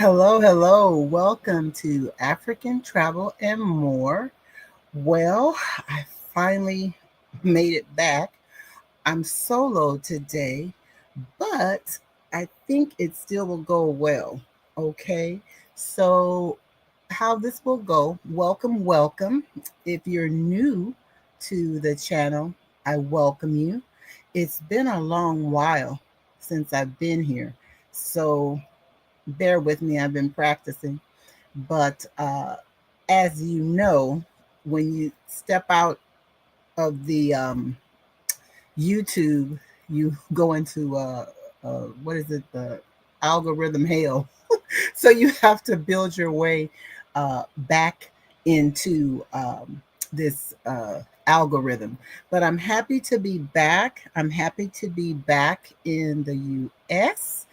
Hello, hello. Welcome to African Travel and More. Well, I finally made it back. I'm solo today, but I think it still will go well. Okay. So, how this will go, welcome, welcome. If you're new to the channel, I welcome you. It's been a long while since I've been here. So, bear with me, I've been practicing. But as you know, when you step out of the YouTube, you go into what is it, the algorithm hell. So you have to build your way back into this algorithm. But I'm happy to be back. I'm happy to be back in the US.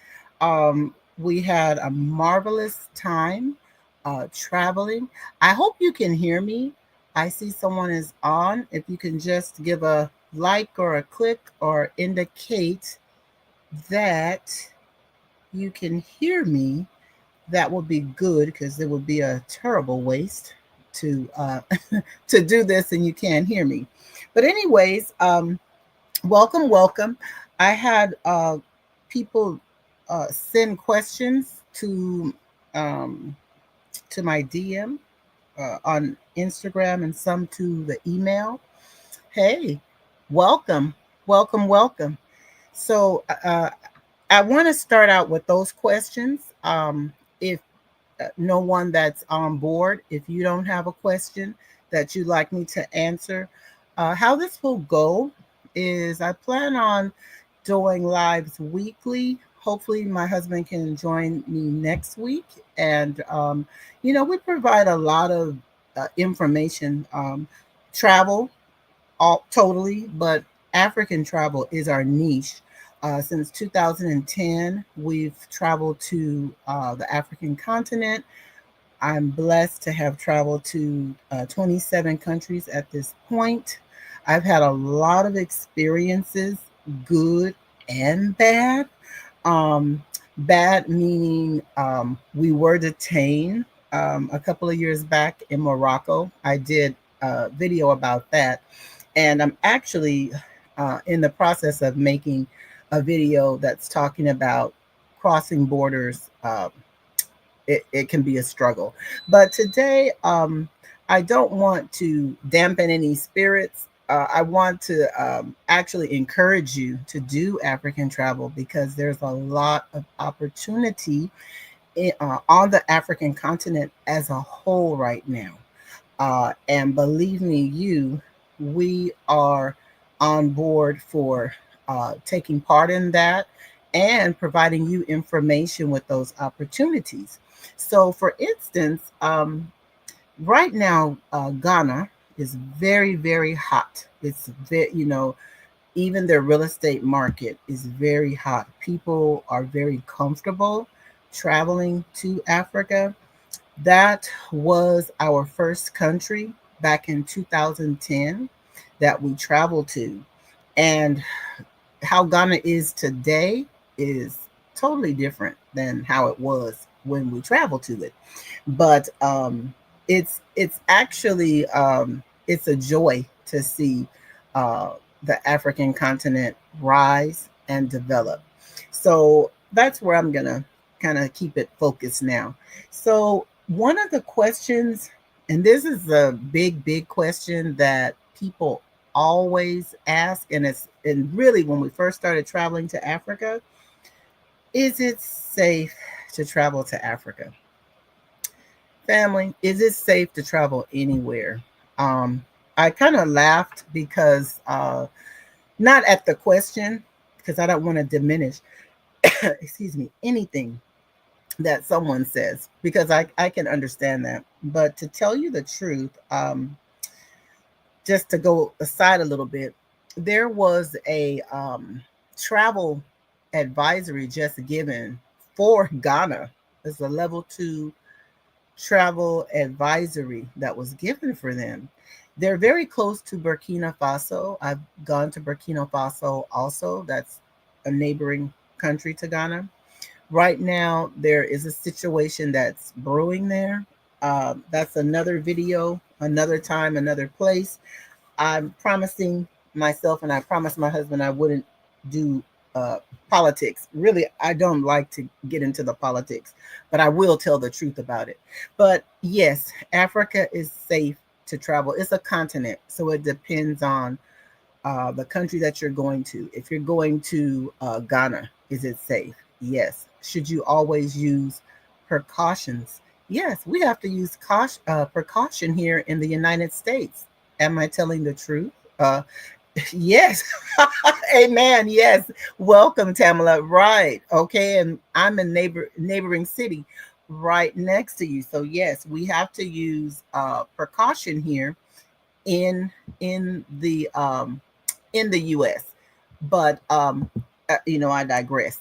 We had a marvelous time traveling. I hope you can hear me. I see someone is on. If you can just give a like or a click or indicate that you can hear me, that would be good because it would be a terrible waste to to do this and you can't hear me. But anyways, welcome, welcome. I had people send questions to um, to my DM on Instagram and some to the email. Hey, welcome, welcome, welcome. So I want to start out with those questions. If no one that's on board, if you don't have a question that you'd like me to answer, how this will go is I plan on doing lives weekly. Hopefully, my husband can join me next week. And, we provide a lot of information, travel, all totally, but African travel is our niche. Since 2010, we've traveled to the African continent. I'm blessed to have traveled to 27 countries at this point. I've had a lot of experiences, good and bad. Bad meaning we were detained a couple of years back in Morocco. I did a video about that. And I'm actually in the process of making a video that's talking about crossing borders. It can be a struggle. But today, I don't want to dampen any spirits. I want to actually encourage you to do African travel because there's a lot of opportunity on the African continent as a whole right now. And believe me, we are on board for taking part in that and providing you information with those opportunities. So, for instance, right now, Ghana is very, very hot. It's very, even their real estate market is very hot. People are very comfortable traveling to Africa. That was our first country back in 2010 that we traveled to. And how Ghana is today is totally different than how it was when we traveled to it. But it's actually it's a joy to see uh, the African continent rise and develop. So that's where I'm gonna kind of keep it focused now. So one of the questions, and this is a big, big question that people always ask, and really when we first started traveling to Africa, is it safe to travel to Africa? Family, is it safe to travel anywhere? Um, I kind of laughed because not at the question, because I don't want to diminish, excuse me, anything that someone says, because I can understand that. But to tell you the truth, just to go aside a little bit, there was a travel advisory just given for Ghana. It's a level 2 travel advisory that was given for them. They're very close to Burkina Faso. I've gone to Burkina Faso also. That's a neighboring country to Ghana. Right now, there is a situation that's brewing there. That's another video, another time, another place. I'm promising myself and I promised my husband I wouldn't do uh, politics. Really, I don't like to get into the politics, but I will tell the truth about it. But yes, Africa is safe to travel. It's a continent, so it depends on the country that you're going to. If you're going to Ghana, is it safe? Yes. Should you always use precautions? Yes, we have to use precaution here in the United States. Am I telling the truth? Yes. Amen. Yes. Welcome, Tamala. Right. Okay. And I'm in neighboring city right next to you. So yes, we have to use precaution here in in the US. But I digress.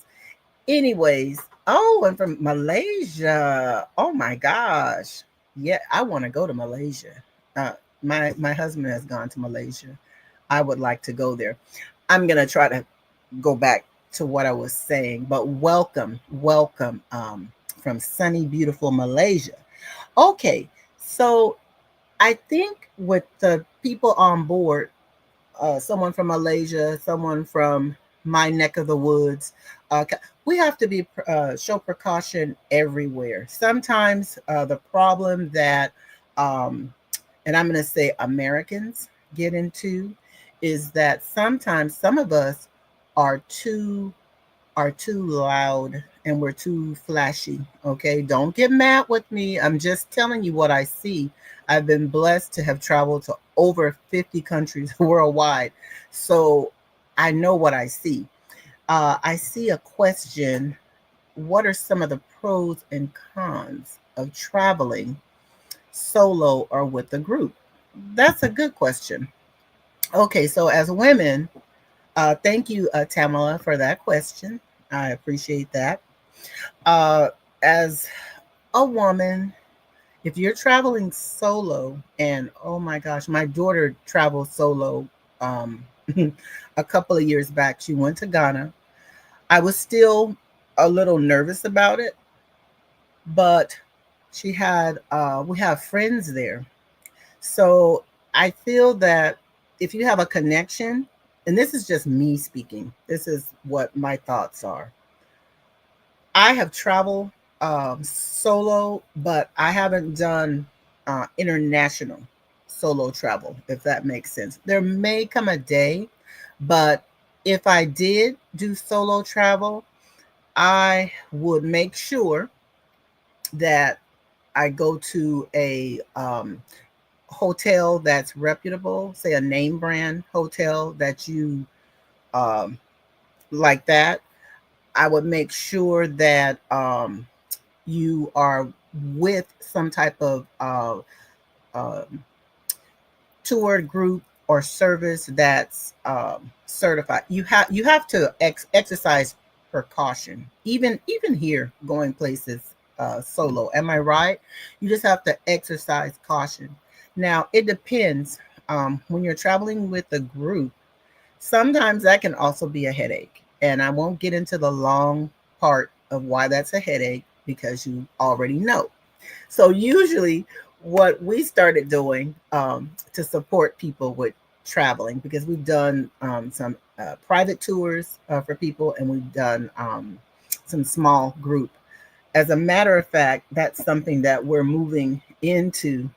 Anyways, oh, and from Malaysia. Oh my gosh. Yeah, I want to go to Malaysia. Uh my husband has gone to Malaysia. I would like to go there. I'm going to try to go back to what I was saying, but welcome from sunny beautiful Malaysia. Okay. So, I think with the people on board, someone from Malaysia, someone from my neck of the woods. We have to be show precaution everywhere. Sometimes the problem that, um, and I'm going to say Americans get into, is that sometimes some of us are too loud and we're too flashy. Okay, don't get mad with me. I'm just telling you what I see. I've been blessed to have traveled to over 50 countries worldwide. So I know what I see. I see a question: what are some of the pros and cons of traveling solo or with a group? That's a good question. Okay, so as women, thank you, Tamala, for that question. I appreciate that. Uh, as a woman, if you're traveling solo, and oh my gosh, my daughter traveled solo um, a couple of years back. She went to Ghana. I was still a little nervous about it, but we have friends there. So I feel that if you have a connection, and this is just me speaking, this is what my thoughts are. I have traveled solo, but I haven't done international solo travel, if that makes sense. There may come a day, but if I did do solo travel, I would make sure that I go to a hotel that's reputable, say a name brand hotel that you um, like that. I would make sure that you are with some type of um, tour group or service that's certified. You have to exercise precaution, even here going places solo. Am I right? You just have to exercise caution. Now it depends. When you're traveling with a group, sometimes that can also be a headache, and I won't get into the long part of why that's a headache because you already know. So usually, what we started doing to support people with traveling, because we've done some private tours for people, and we've done some small group. As a matter of fact, that's something that we're moving into.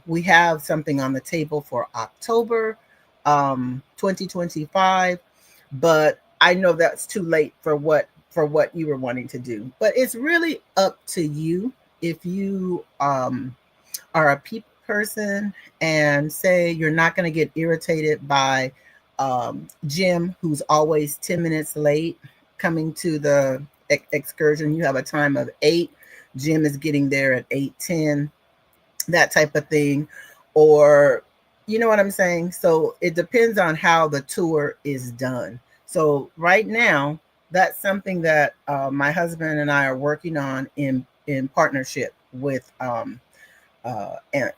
We have something on the table for October 2025, but I know that's too late for what you were wanting to do. But it's really up to you. If you are a people person and say you're not going to get irritated by Jim, who's always 10 minutes late coming to the excursion. You have a time of 8. Jim is getting there at 8:10, that type of thing. Or, you know what I'm saying? So it depends on how the tour is done. So right now, that's something that my husband and I are working on in partnership with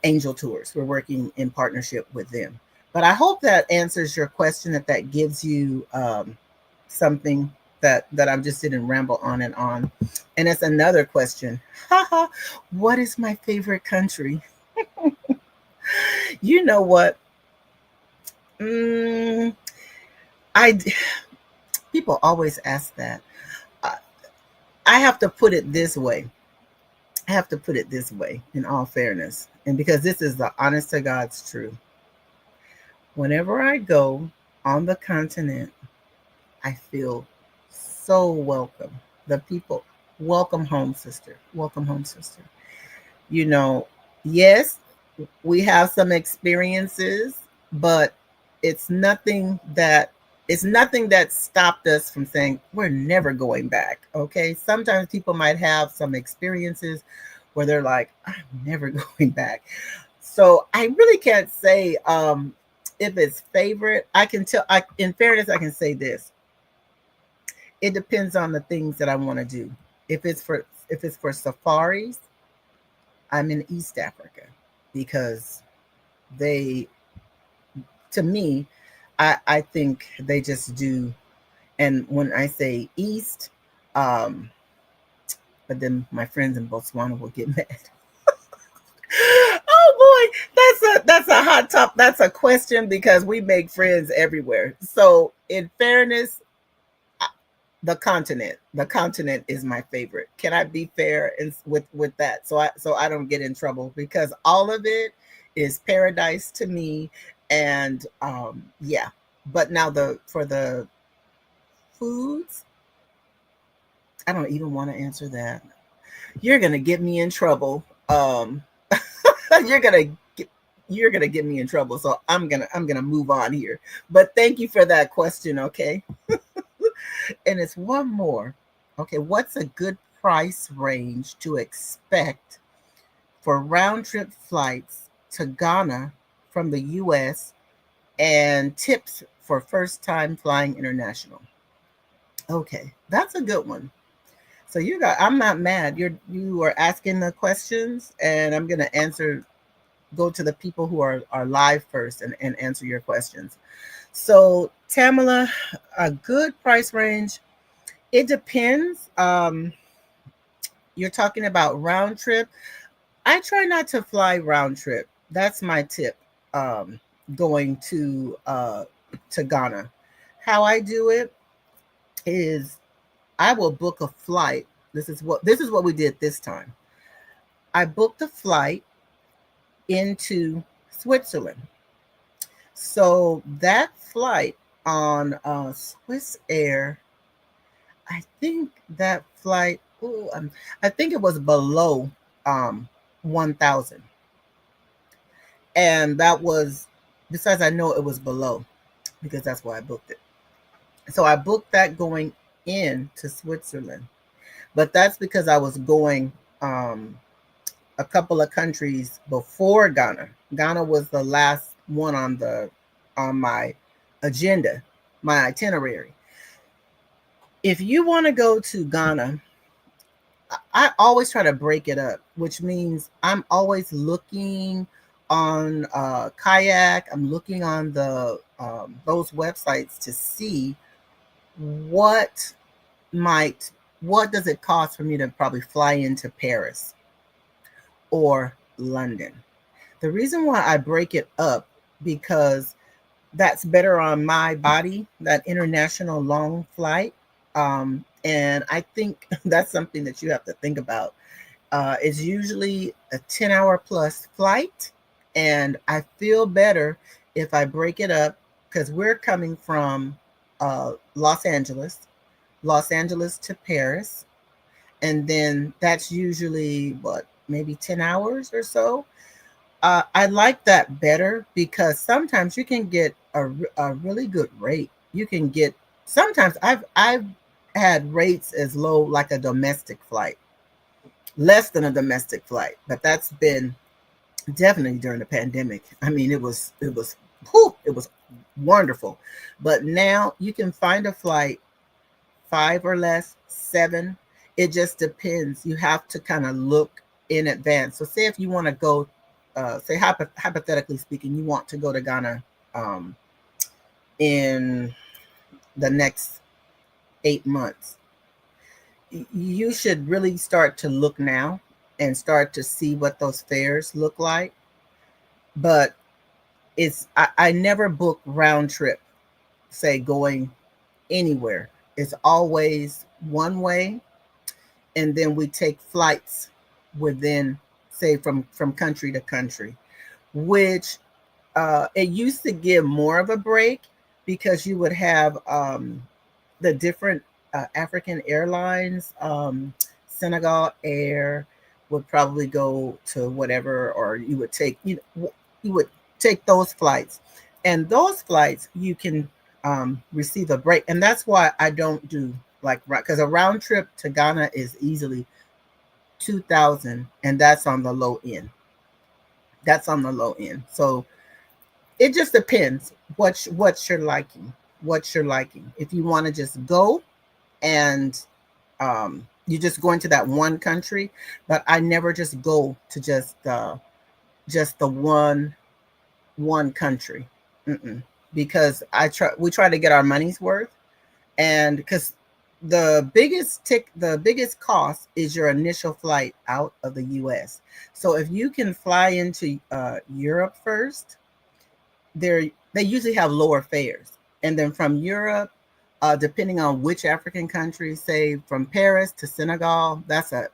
Angel Tours. We're working in partnership with them. But I hope that answers your question, that gives you something that I just didn't ramble on and on. And it's another question. Haha, what is my favorite country? You know what? Mm, I people always ask that. I, I have to put it this way. I have to put it this way, in all fairness, and because this is the honest to God's truth. Whenever I go on the continent, I feel so welcome. The people, welcome home, sister. Welcome home, sister. You know, yes, we have some experiences, but it's nothing that it's nothing that stopped us from saying we're never going back. Okay. Sometimes people might have some experiences where they're like, I'm never going back. So I really can't say if it's favorite. I can tell in fairness, I can say this. It depends on the things that I want to do. If it's for safaris, I'm in East Africa because they to me, I think they just do. And when I say East, um, but then my friends in Botswana will get mad. Oh boy, that's a hot top. That's a question because we make friends everywhere. So in fairness, the continent is my favorite. Can I be fair with that? So I don't get in trouble because all of it is paradise to me. And yeah, but now the for the foods, I don't even want to answer that. You're gonna get me in trouble. You're gonna get you're gonna get me in trouble. So I'm gonna move on here. But thank you for that question. Okay, and it's one more. Okay, what's a good price range to expect for round trip flights to Ghana from the US and tips for first time flying international? Okay, that's a good one. So I'm not mad. You are asking the questions and I'm gonna answer go to the people who are live first and answer your questions. So Tamala, a good price range. It depends. You're talking about round trip. I try not to fly round trip. That's my tip. Going to Ghana. How I do it is I will book a flight. This is what we did this time. I booked a flight into Switzerland. So that flight on Swiss Air, I think that flight. Ooh, I think it was below 1,000, and that was. Besides, I know it was below because that's why I booked it. So I booked that going into Switzerland, but that's because I was going a couple of countries before Ghana. Ghana was the last one on my agenda, my itinerary. If you want to go to Ghana, I always try to break it up, which means I'm always looking on Kayak. I'm looking on the those websites to see what might what does it cost for me to probably fly into Paris or London. The reason why I break it up because that's better on my body, that international long flight. And I think that's something that you have to think about. It's usually a 10-hour plus flight, and I feel better if I break it up because we're coming from Los Angeles to Paris, and then that's usually what, maybe 10 hours or so. I like that better because sometimes you can get a really good rate. You can get sometimes I've had rates as low like a domestic flight, less than a domestic flight, but that's been definitely during the pandemic. I mean, it was wonderful. But now you can find a flight five or less, seven. It just depends. You have to kind of look in advance. So, say if you want to go, say hypothetically speaking, you want to go to Ghana in the next 8 months. You should really start to look now and start to see what those fares look like. But I never book round trip, say going anywhere. It's always one way, and then we take flights within, say, from country to country, which it used to give more of a break because you would have the different African airlines. Senegal Air would probably go to whatever, or you would take you would take those flights, and those flights you can receive a break, and that's why I don't do like, because a round trip to Ghana is easily 2,000, and that's on the low end. That's on the low end. So it just depends what you're liking, what you're liking. If you want to just go and you just go into that one country, but I never just go to just the one country. Mm-mm. Because we try to get our money's worth, and because the biggest cost is your initial flight out of the US. So if you can fly into Europe first, they usually have lower fares, and then from Europe, depending on which African country, say from Paris to Senegal, that's a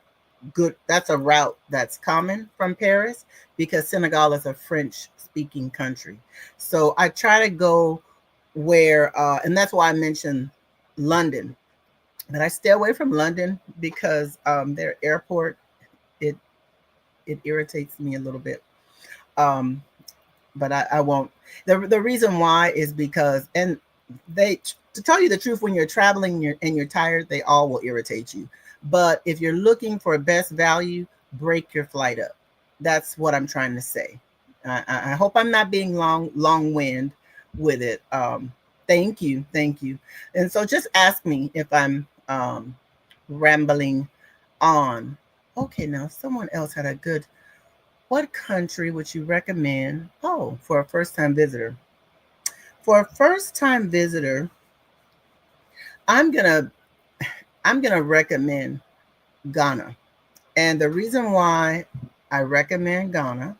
route that's common from Paris, because Senegal is a French speaking country. So I try to go where, and that's why I mentioned London, but I stay away from London because their airport, it it irritates me a little bit. Um, but I won't. The reason why is because, and they, to tell you the truth, when you're traveling and you're tired, they all will irritate you. But if you're looking for best value, break your flight up. That's what I'm trying to say. I hope I'm not being long wind with it. Thank you, thank you. And so just ask me if I'm rambling on. Okay, now someone else had a good. What country would you recommend? Oh, for a first time visitor. For a first time visitor, I'm gonna I'm gonna recommend Ghana. And the reason why I recommend Ghana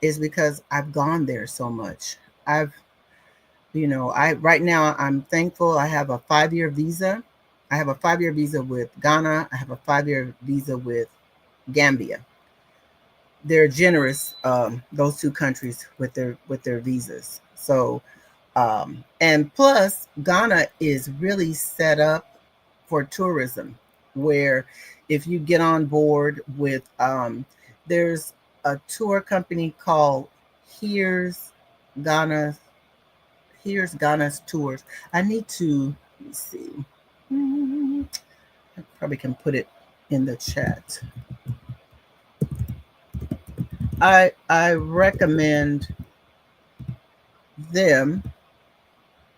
is because I've gone there so much. I've I right now I'm thankful I have a 5-year visa. I have a 5-year visa with Ghana. I have a 5-year visa with Gambia. They're generous, those two countries, with their visas. So and plus, Ghana is really set up for tourism, where if you get on board with, there's a tour company called Here's Ghana, Here's Ghana's Tours. I need to, let me see. I probably can put it in the chat. I recommend them,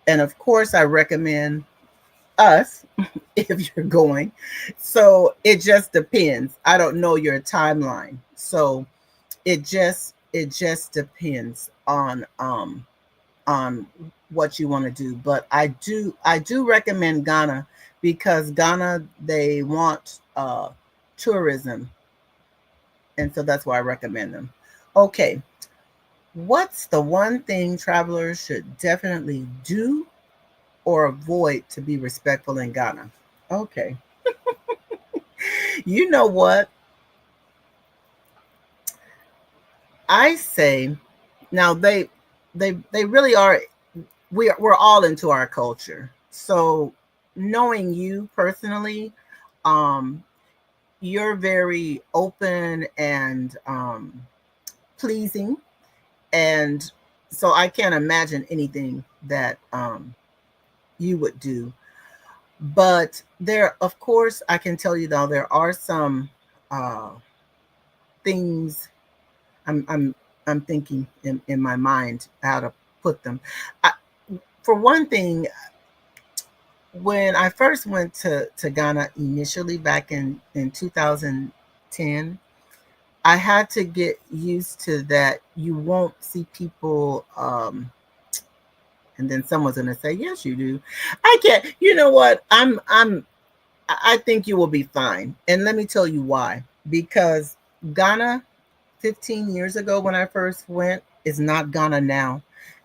and of course I recommend us if you're going. So it just depends. I don't know your timeline. So it just depends on what you want to do. But I do recommend Ghana, because Ghana, they want tourism, and so that's why I recommend them. Okay, what's the one thing travelers should definitely do or avoid to be respectful in Ghana? Okay. You know what? I say now, they really are, we're all into our culture. So knowing you personally, um you're very open and pleasing, and so I can't imagine anything that you would do. But there, of course, I can tell you though, there are some uh things. I'm thinking in my mind how to put them. I, for one thing, when I first went to Ghana initially back in 2010, I had to get used to that. You won't see people And then someone's going to say, yes, you do. I can't. You know what? I think you will be fine. And let me tell you why. Because Ghana 15 years ago when I first went is not Ghana now.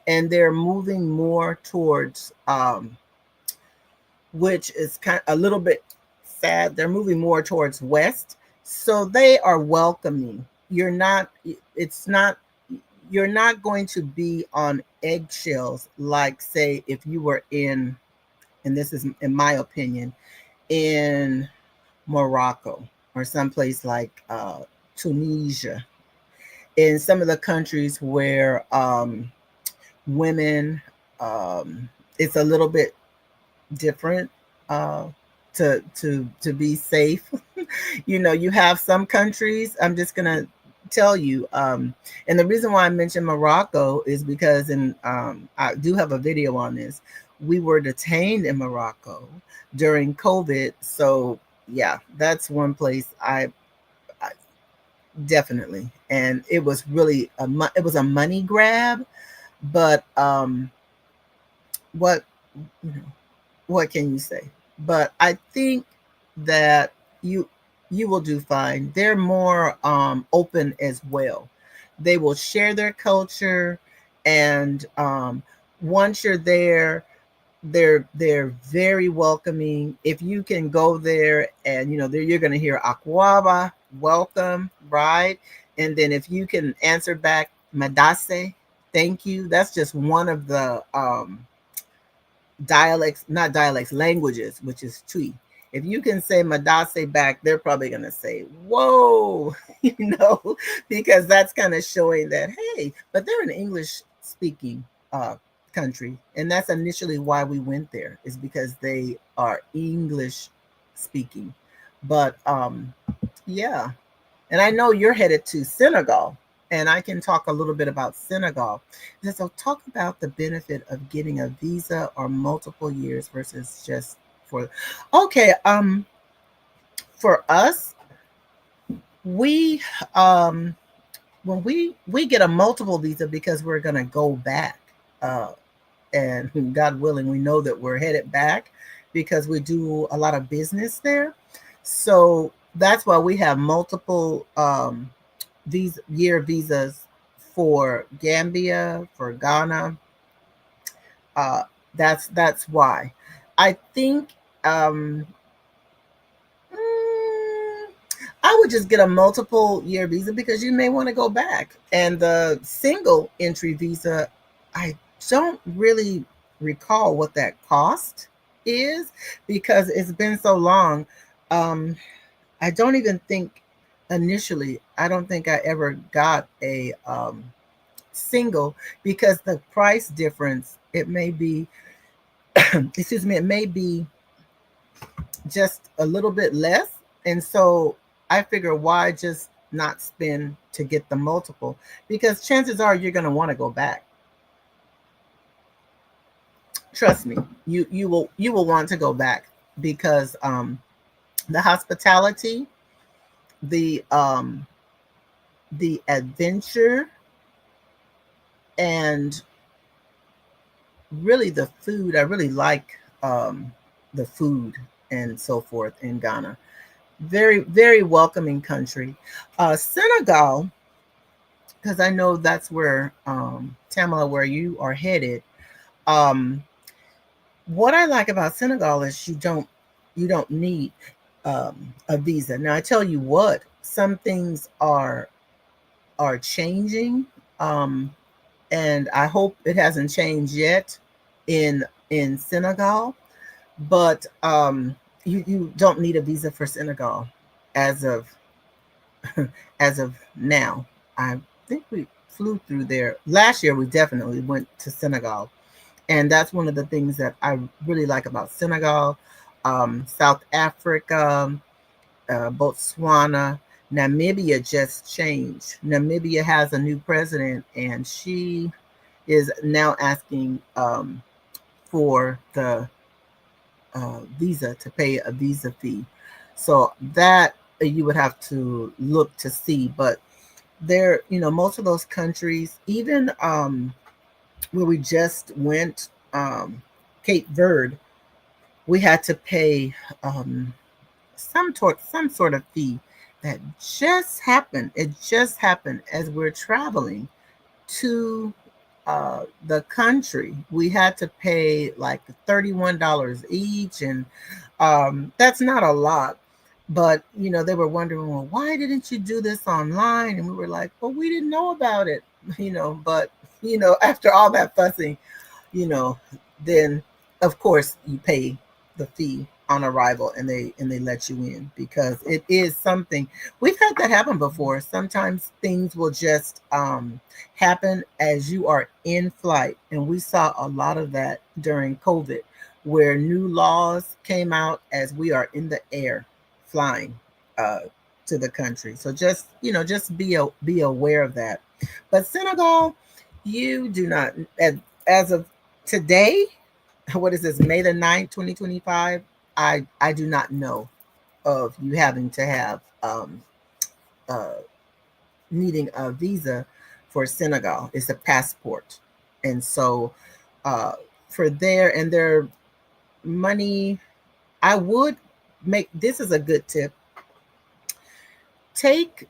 And they're moving more towards which is kind of a little bit sad. They're moving more towards west. So they are welcoming. It's not you're not going to be on eggshells like say if you were in, and this is in my opinion, in Morocco or someplace like Tunisia, in some of the countries where women, um, it's a little bit different uh, to be safe. You have some countries. I'm just gonna tell you, and the reason why I mentioned Morocco is because, and I do have a video on this. We were detained in Morocco during COVID, so yeah, that's one place I definitely, and it was really it was a money grab, but what you know what can you say? But I think that you you will do fine. They're more open as well. They will share their culture, and once you're there, they're very welcoming. If you can go there, and you're going to hear Akwaba, welcome, right? And then if you can answer back Madase, thank you. That's just one of the dialects, not dialects, languages, which is Twi. If you can say Madase back, they're probably going to say, whoa, you know, because that's kind of showing that, hey, but they're an English speaking country. And that's initially why we went there, is because they are English speaking. But yeah, and I know you're headed to Senegal, and I can talk a little bit about Senegal. So, talk about the benefit of getting a visa or multiple years versus just for. Okay, for us, we when we get a multiple visa because we're gonna go back, uh, and God willing, we know that we're headed back because we do a lot of business there. So that's why we have multiple these year visas for Gambia, for Ghana. Uh, that's why. I think um, I would just get a multiple year visa because you may want to go back. And the single entry visa, I don't really recall what that cost is because it's been so long. Um, I don't even think initially, I don't think I ever got a single because the price difference, it may be, excuse me, it may be just a little bit less. And so I figure why just not spend to get the multiple, because chances are you're going to want to go back. Trust me, you will want to go back because the hospitality, the adventure, and really the food. I really like the food and so forth in Ghana. Very, very welcoming country. Senegal, because I know that's where Tamala, where you are headed. Um, what I like about Senegal is you don't need a visa. Now I tell you what, some things are changing, um, and I hope it hasn't changed yet in Senegal. But you don't need a visa for Senegal as of as of now. I think we flew through there last year. We definitely went to Senegal, and that's one of the things that I really like about Senegal, South Africa, Botswana. Namibia just changed. Namibia has a new president, and she is now asking for the visa, to pay a visa fee. So that you would have to look to see. But there, most of those countries, even where we just went, um, Cape Verde, we had to pay um, some sort of fee that just happened. It just happened as we're traveling to the country. We had to pay like $31 each, and that's not a lot. But they were wondering, well, why didn't you do this online? And we were like, well, we didn't know about it, But after all that fussing, you know, then of course you pay the fee on arrival, and they let you in, because it is something. We've had that happen before. Sometimes things will just happen as you are in flight, and we saw a lot of that during COVID, where new laws came out as we are in the air flying uh, to the country. So just be aware of that. But Senegal, you do not, as of today, what is this, May the 9th, 2025? I do not know of you having to have uh, needing a visa for Senegal. It's a passport. And so for their money, I would make, this is a good tip.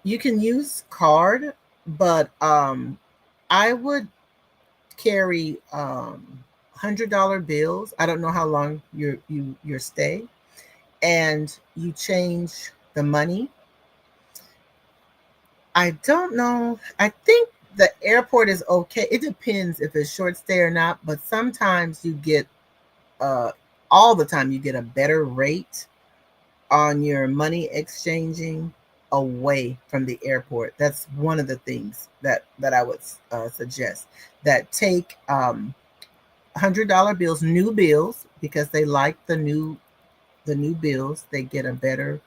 You can use card, but I would carry $100 bills. I don't know how long your stay, and you change the money. I don't know. I think the airport is okay. It depends if it's short stay or not, but sometimes you get uh all the time you get a better rate on your money exchanging away from the airport. That's one of the things that I would suggest. That take $100 bills, new bills, because they like the new bills. They get a better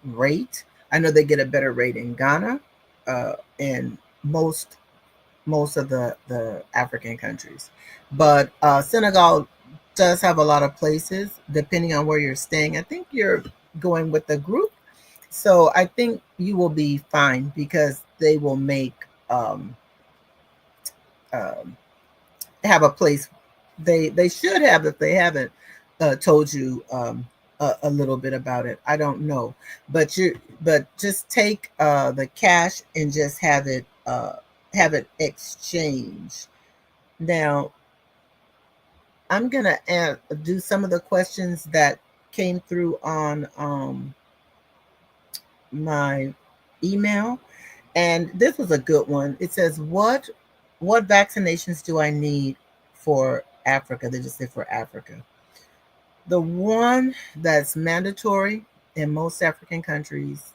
rate. I know they get a better rate in Ghana, and most of the African countries, but Senegal does have a lot of places depending on where you're staying. I think you're going with the group, so I think you will be fine, because they will make um, um, have a place. They should have, if they haven't told you a little bit about it. I don't know, but just take the cash and just have it exchanged. Now I'm gonna do some of the questions that came through on my email, and this was a good one. It says, what vaccinations do I need for Africa? They just say for Africa. The one that's mandatory in most African countries,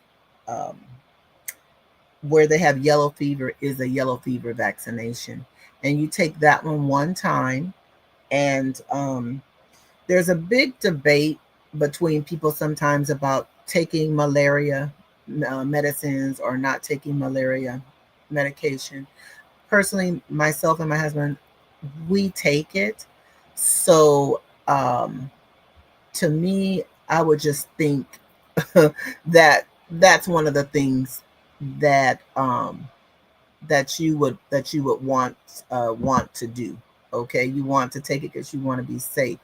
um, where they have yellow fever, is a yellow fever vaccination. And you take that one time. And there's a big debate between people sometimes about taking malaria medicines or not taking malaria medication. Personally, myself and my husband, we take it. So to me, I would just think that that's one of the things that that you would want to do. Okay, you want to take it because you want to be safe.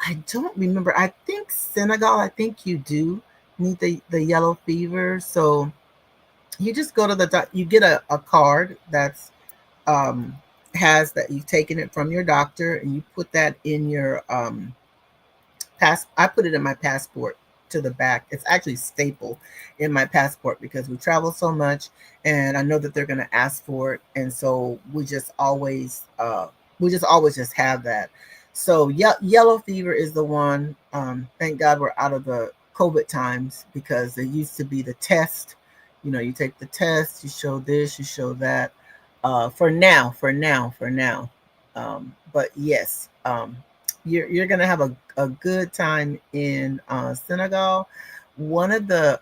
I don't remember. I think Senegal, I think you do need the yellow fever. So you just go to you get a card that's um, has that you've taken it from your doctor, and you put that in your I put it in my passport to the back. It's actually stapled in my passport because we travel so much, and I know that they're going to ask for it, and so we just always just have that. So yellow fever is the one. Thank God we're out of the COVID times, because there used to be the test. You take the test, you show this, you show that. For now. But yes, you're gonna have a good time in Senegal. One of the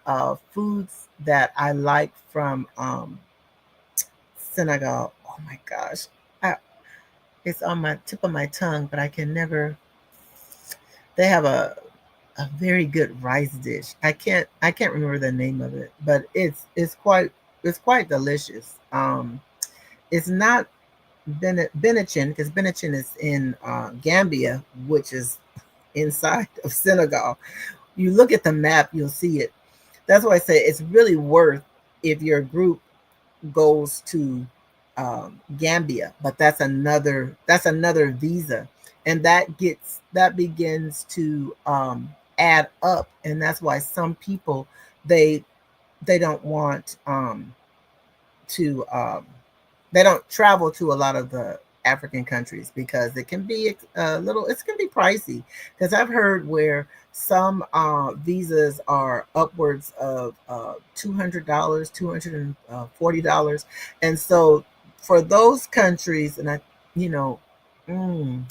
foods that I like from Senegal, oh my gosh, I, it's on my tip of my tongue, but I can never. They have a very good rice dish. I can't remember the name of it, but it's quite delicious. It's not. Benachin, because Benachin is in Gambia, which is inside of Senegal. You look at the map, you'll see it. That's why I say it's really worth if your group goes to Gambia, but that's another visa, and that begins to add up, and that's why some people they they don't want to they don't travel to a lot of the African countries because it can be a little, it can be pricey. Because I've heard where some visas are upwards of $200, $240, and so for those countries, and you know, mm,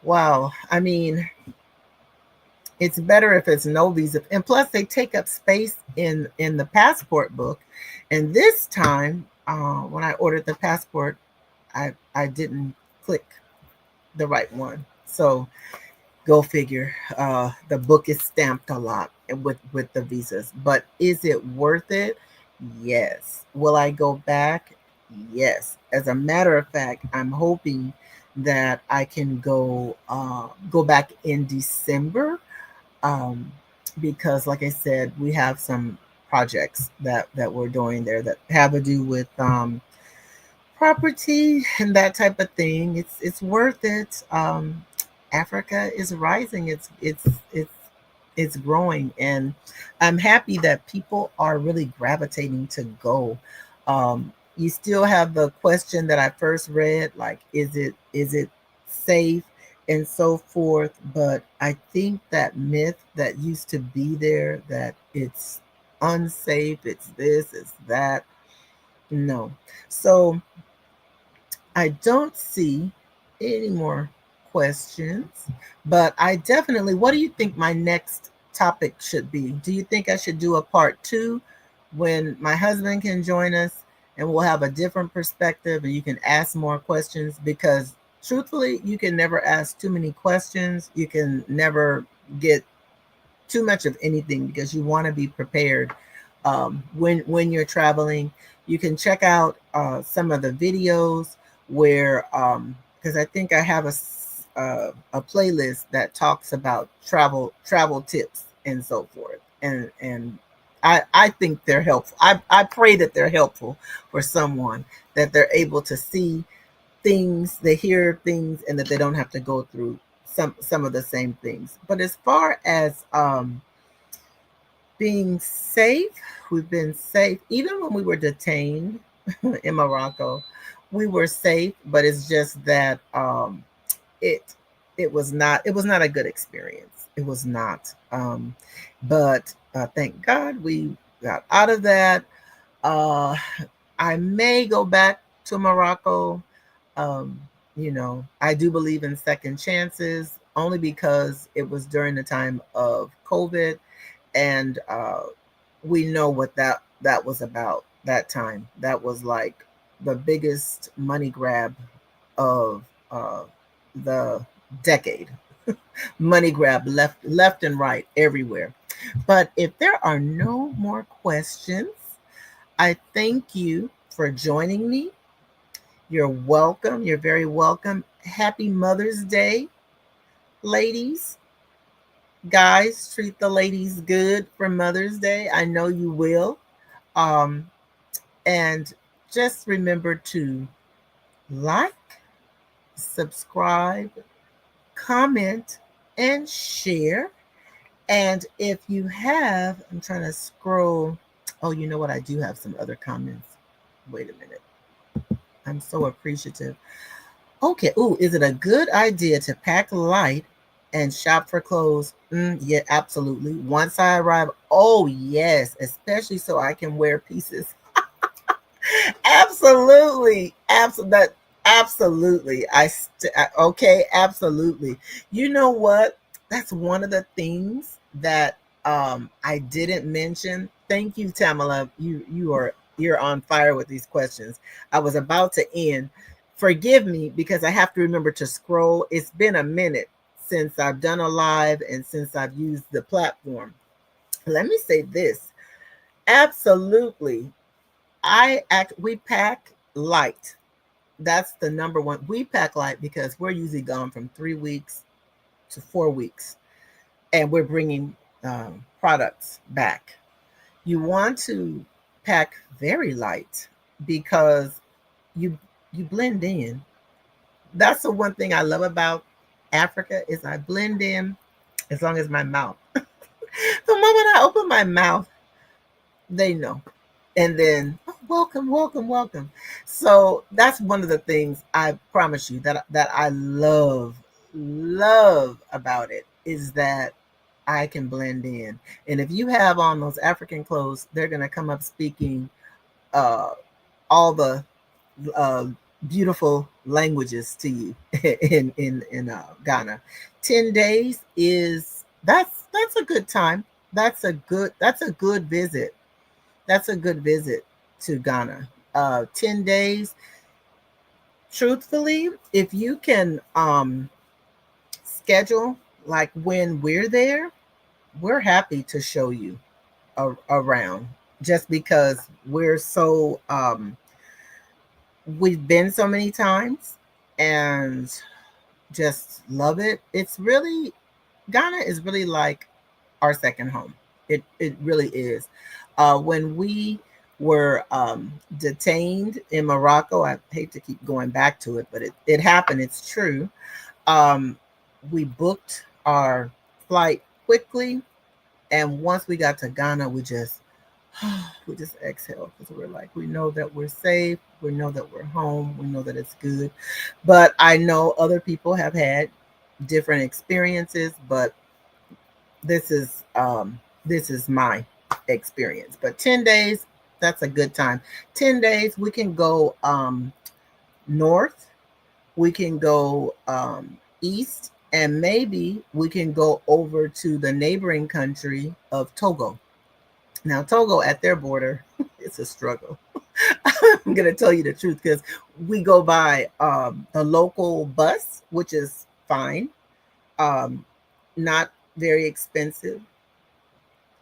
wow, I mean, it's better if it's no visa, and plus they take up space in the passport book. And this time, when I ordered the passport, I didn't click the right one. So go figure. The book is stamped a lot with the visas, but is it worth it? Yes. Will I go back? Yes. As a matter of fact, I'm hoping that I can go back in December, um, because, like I said, we have some projects that we're doing there that have to do with property and that type of thing. It's worth it. Africa is rising. It's growing, and I'm happy that people are really gravitating to go. You still have the question that I first read, like, is it safe and so forth. But I think that myth that used to be there, that it's unsafe, it's this, it's that. No. So I don't see any more questions, but I definitely, what do you think my next topic should be? Do you think I should do a part two when my husband can join us and we'll have a different perspective and you can ask more questions? Because truthfully, you can never ask too many questions. You can never get too much of anything because you want to be prepared when you're traveling. You can check out some of the videos where, because I think I have a playlist that talks about travel tips and so forth, and I think they're helpful. I pray that they're helpful for someone, that they're able to see things, they hear things, and that they don't have to go through some of the same things. But as far as being safe, we've been safe. Even when we were detained in Morocco, we were safe. But it's just that it it was not a good experience. It was not. But thank God we got out of that. Uh, I may go back to Morocco. Um, I do believe in second chances, only because it was during the time of COVID, and we know what that was about. That time, that was like the biggest money grab of the decade. Money grab, left and right, everywhere. But if there are no more questions, I thank you for joining me. You're welcome. You're very welcome. Happy Mother's Day, ladies. Guys, treat the ladies good for Mother's Day. I know you will. Um, and just remember to like, subscribe, comment, and share. And if you have, I'm trying to scroll. Oh, you know what? I do have some other comments. Wait a minute. I'm so appreciative. Okay. Ooh, is it a good idea to pack light and shop for clothes? Yeah, absolutely. Once I arrive, oh, yes, especially so I can wear pieces. Absolutely. Absolutely. Okay, absolutely. You know what? That's one of the things that I didn't mention. Thank you, Tamala. You're on fire with these questions. I was about to end. Forgive me because I have to remember to scroll. It's been a minute since I've done a live and since I've used the platform. Let me say this. Absolutely. We pack light. That's the number one. We pack light because we're usually gone from 3 weeks to 4 weeks, and we're bringing products back. You want to pack very light because you you blend in. That's the one thing I love about Africa is I blend in as long as my mouth. The moment I open my mouth, they know. And then, oh, welcome, welcome, welcome. So that's one of the things I promise you that I love about it is that I can blend in. And if you have on those African clothes, they're gonna come up speaking uh, all the uh, beautiful languages to you in Ghana. 10 days is that's a good time. That's a good visit. That's a good visit to Ghana. 10 days. Truthfully, if you can schedule like when we're there, we're happy to show you around. Just because we're so we've been so many times and just love it. It's really Ghana is really like our second home. It really is. When we were detained in Morocco, I hate to keep going back to it, but it happened. It's true. Um, we booked our flight quickly, and once we got to Ghana, we just we just exhale because we're like, we know that we're safe, we know that we're home, we know that it's good. But I know other people have had different experiences, but this is this is my experience. But 10 days, that's a good time. 10 days we can go north, we can go east, and maybe we can go over to the neighboring country of Togo. Now Togo at their border, it's a struggle. I'm gonna tell you the truth because we go by the local bus, which is fine, um, not very expensive,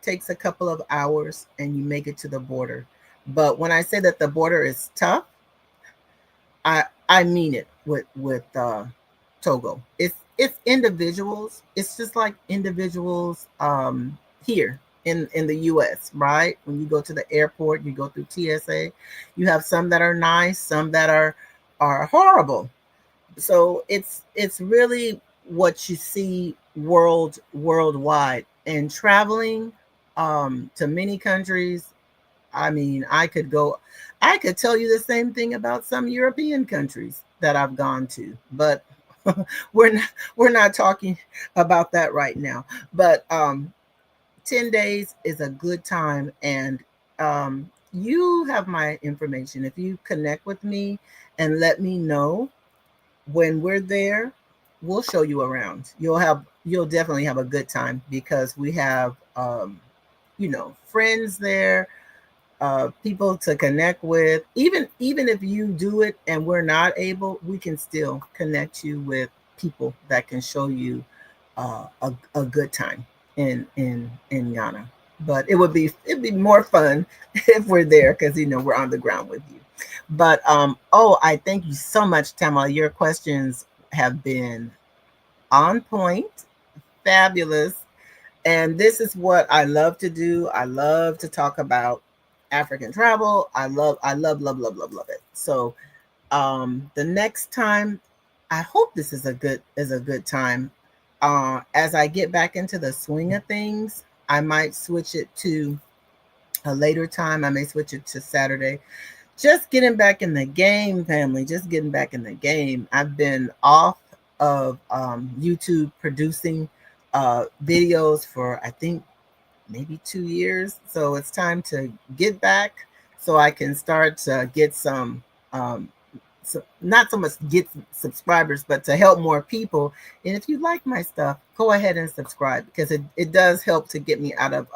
takes a couple of hours and you make it to the border. But when I say that the border is tough, I mean it with Togo. It's individuals. It's just like individuals here in the U.S. Right? When you go to the airport, you go through TSA. You have some that are nice, some that are horrible. So it's really what you see worldwide and traveling to many countries. I mean, I could tell you the same thing about some European countries that I've gone to, but we're not we're not talking about that right now. But 10 days is a good time, and you have my information. If you connect with me and let me know when we're there, we'll show you around. You'll definitely have a good time because we have friends there, people to connect with. Even if you do it and we're not able, we can still connect you with people that can show you a good time in Ghana. But it'd be more fun if we're there because we're on the ground with you. But oh, I thank you so much, Tamala. Your questions have been on point, fabulous. And this is what I love to do. I love to talk about African travel. I love it. So the next time, I hope this is a good time. As I get back into the swing of things, I might switch it to a later time. I may switch it to Saturday. Just getting back in the game, family. Just getting back in the game. I've been off of YouTube producing videos for I think maybe 2 years. So it's time to get back so I can start to get some, not so much get subscribers, but to help more people. And if you like my stuff, go ahead and subscribe because it does help to get me out of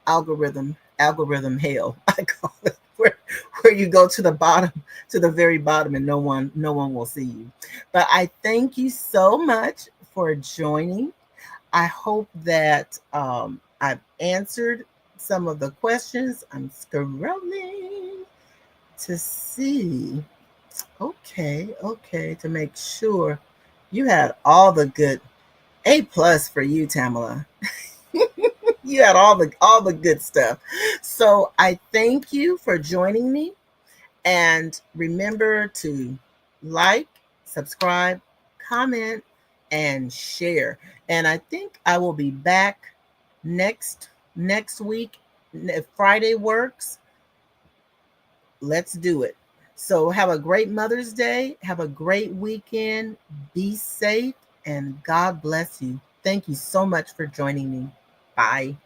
algorithm hell. I call it where you go to the bottom, to the very bottom, and no one will see you. But I thank you so much for joining. I hope that I've answered some of the questions. I'm scrolling to see. Okay, to make sure you had all the good. A plus for you, Tamala. You had all the good stuff. So I thank you for joining me, and remember to like, subscribe, comment, and share. And I think I will be back next week. If Friday works, let's do it. So have a great Mother's Day. Have a great weekend. Be safe, and God bless you. Thank you so much for joining me. Bye.